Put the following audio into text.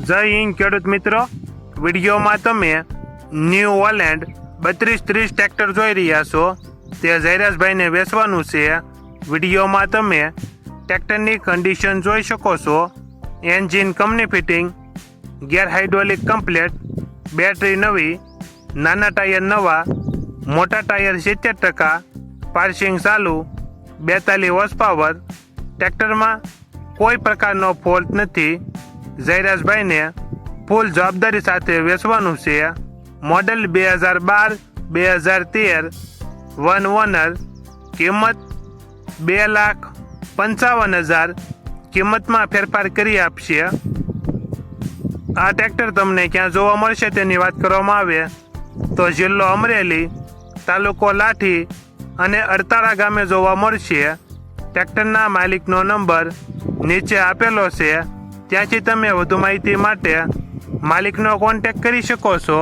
જય હિન્દ ખેડૂત મિત્રો, વિડીયોમાં તમે ન્યૂ હોલેન્ડ 3230 ટ્રેક્ટર જોઈ રહ્યા છો. તે જયરાજભાઈને વેચવાનું છે. વિડીયોમાં તમે ટ્રેક્ટરની કન્ડિશન જોઈ શકો છો. એન્જિન કંપની ફિટિંગ, ગેર હાઇડ્રોલિક કમ્પ્લેટ, બેટરી નવી, નાના ટાયર નવા, મોટા ટાયર 70%, પાર્સિંગ ચાલુ, 42 હોર્સ પાવર. ટ્રેક્ટરમાં કોઈ પ્રકારનો ફોલ્ટ નથી. જયરાજભાઈને ફૂલ જવાબદારી સાથે વેચવાનું છે. Model 2012-2013, one honour. કિંમત 2,55,000. કિંમતમાં ફેરફાર કરી આપશે. આ ટ્રેક્ટર તમને ક્યાં જોવા મળશે તેની વાત કરવામાં આવે તો જિલ્લો અમરેલી, તાલુકો લાઠી અને અડતાળા ગામે જોવા મળશે. ટ્રેક્ટરના માલિકનો નંબર નીચે આપેલો છે. ત્યાંથી તમે વધુ માહિતી માટે માલિકનો કોન્ટેક્ટ કરી શકો છો.